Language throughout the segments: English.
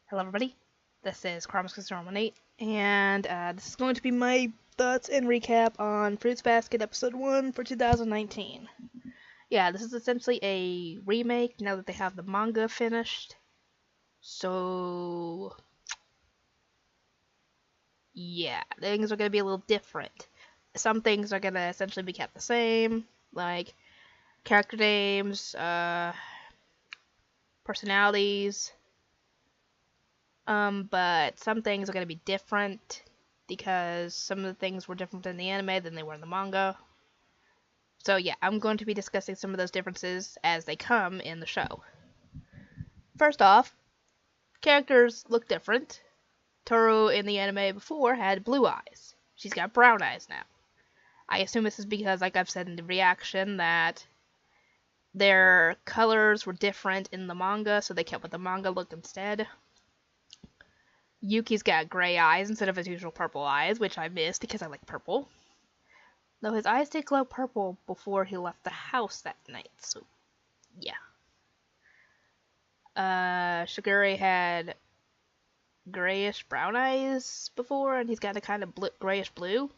Hello everybody, this is Chromus8, and this is going to be my thoughts and recap on Fruits Basket Episode 1 for 2019. Yeah, this is essentially a remake now that they have the manga finished. So, yeah, things are going to be a little different. Some things are going to essentially be kept the same, like character names, personalities, but some things are going to be different because some of the things were different in the anime than they were in the manga. So yeah, I'm going to be discussing some of those differences as they come in the show. First off, characters look different. Toru in the anime before had blue eyes. She's got brown eyes now. I assume this is because, like I've said in the reaction, that their colors were different in the manga, so they kept with the manga look instead. Yuki's got gray eyes instead of his usual purple eyes, which I missed because I like purple. Though his eyes did glow purple before he left the house that night, so yeah. Shigure had grayish brown eyes before, and he's got a kind of grayish blue.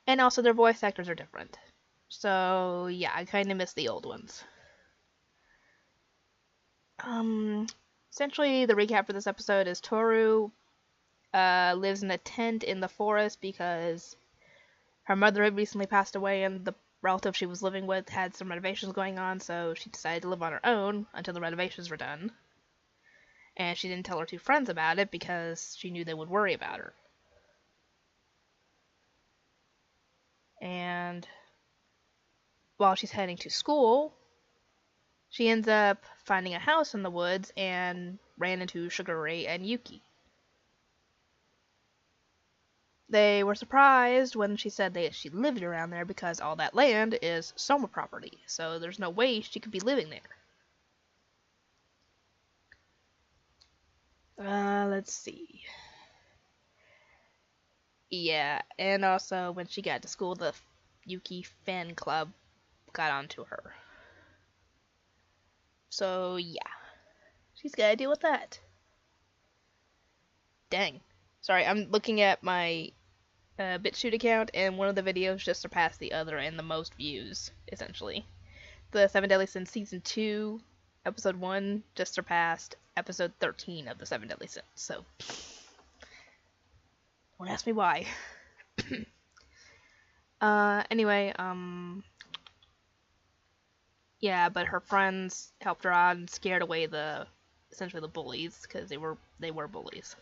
And also their voice actors are different. So yeah, I kind of miss the old ones. Essentially, the recap for this episode is Toru lives in a tent in the forest because her mother had recently passed away and the relative she was living with had some renovations going on, so she decided to live on her own until the renovations were done. And she didn't tell her two friends about it because she knew they would worry about her. And while she's heading to school, she ends up finding a house in the woods and ran into Shigure and Yuki. They were surprised when she said that she lived around there because all that land is Soma property, so there's no way she could be living there. Let's see. Yeah, and also when she got to school, the Yuki fan club got onto her. So yeah, she's gotta deal with that. Dang. Sorry, I'm looking at my BitChute account, and one of the videos just surpassed the other in the most views, essentially. The 7 Deadly Sins Season 2, Episode 1, just surpassed Episode 13 of the 7 Deadly Sins, so don't ask me why. Anyway, yeah, but her friends helped her out and scared away essentially the bullies, because they were bullies.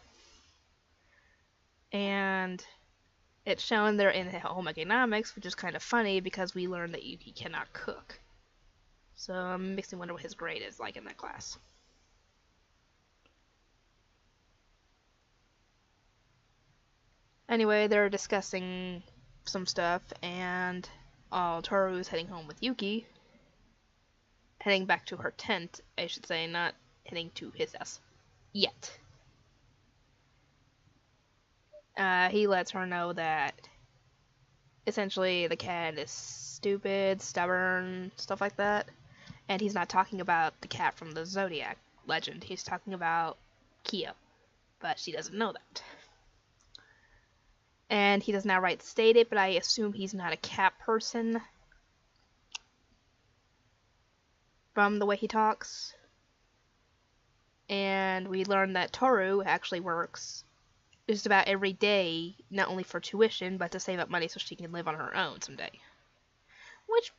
And it's shown they're in home economics, which is kind of funny because we learned that Yuki cannot cook. So it makes me wonder what his grade is like in that class. Anyway, they're discussing some stuff, and Toru is heading home with Yuki. Heading back to her tent, I should say, not heading to his house. Yet. He lets her know that essentially the cat is stupid, stubborn, stuff like that. And he's not talking about the cat from the Zodiac legend. He's talking about Kyo. But she doesn't know that. And he doesn't outright state it, but I assume he's not a cat person from the way he talks. And we learned that Toru actually works just about every day, not only for tuition, but to save up money so she can live on her own someday. Which,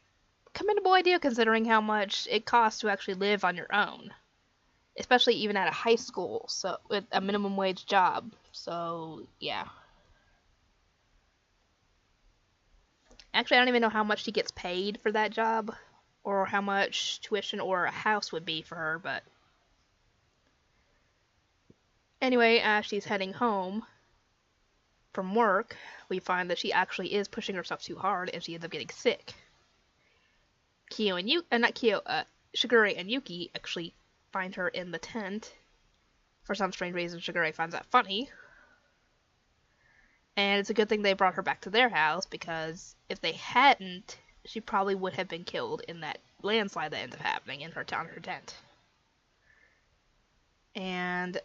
commendable idea considering how much it costs to actually live on your own. Especially even at a high school, so with a minimum wage job. So, yeah. Actually, I don't even know how much she gets paid for that job, or how much tuition or a house would be for her, but anyway, as she's heading home from work, we find that she actually is pushing herself too hard, and she ends up getting sick. Shigure and Yuki actually find her in the tent. For some strange reason, Shigure finds that funny. And it's a good thing they brought her back to their house, because if they hadn't, she probably would have been killed in that landslide that ends up happening on her tent. And and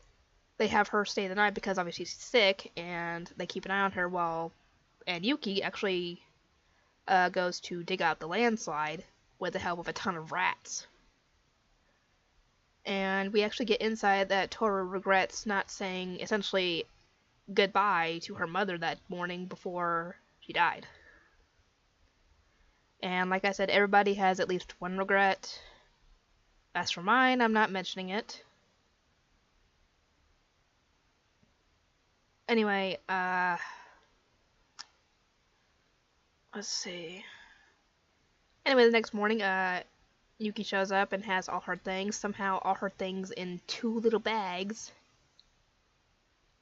they have her stay the night because obviously she's sick, and they keep an eye on her and Yuki actually goes to dig out the landslide with the help of a ton of rats. And we actually get inside that Toru regrets not saying essentially goodbye to her mother that morning before she died. And like I said, everybody has at least one regret. As for mine, I'm not mentioning it. Anyway, let's see. Anyway, the next morning, Yuki shows up and has all her things. Somehow, all her things in 2 little bags.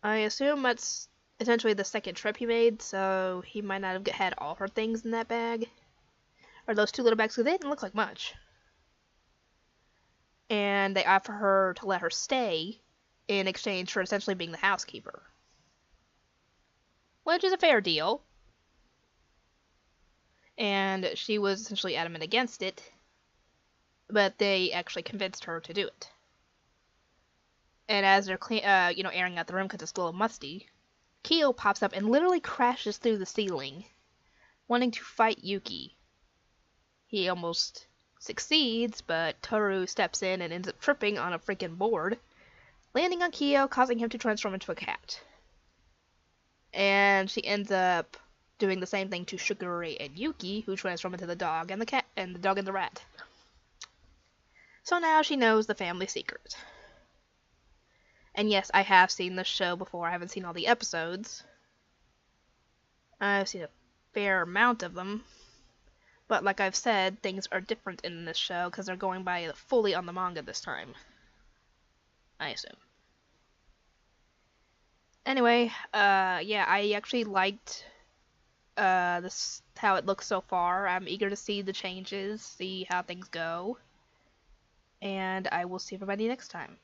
I assume that's essentially the second trip he made, so he might not have had all her things in that bag. Or those 2 little bags, because they didn't look like much. And they offer her to let her stay in exchange for essentially being the housekeeper. Which is a fair deal. And she was essentially adamant against it, but they actually convinced her to do it. And as they're airing out the room because it's a little musty, Kyo pops up and literally crashes through the ceiling, wanting to fight Yuki. He almost succeeds, but Toru steps in and ends up tripping on a freaking board, landing on Kyo, causing him to transform into a cat. And she ends up doing the same thing to Shigure and Yuki, who transform into the dog and the cat and the dog and the rat. So now she knows the family secret. And yes, I have seen this show before. I haven't seen all the episodes. I've seen a fair amount of them. But like I've said, things are different in this show because they're going by fully on the manga this time. I assume. Anyway, yeah, I actually liked this how it looks so far. I'm eager to see the changes, see how things go. And I will see everybody next time.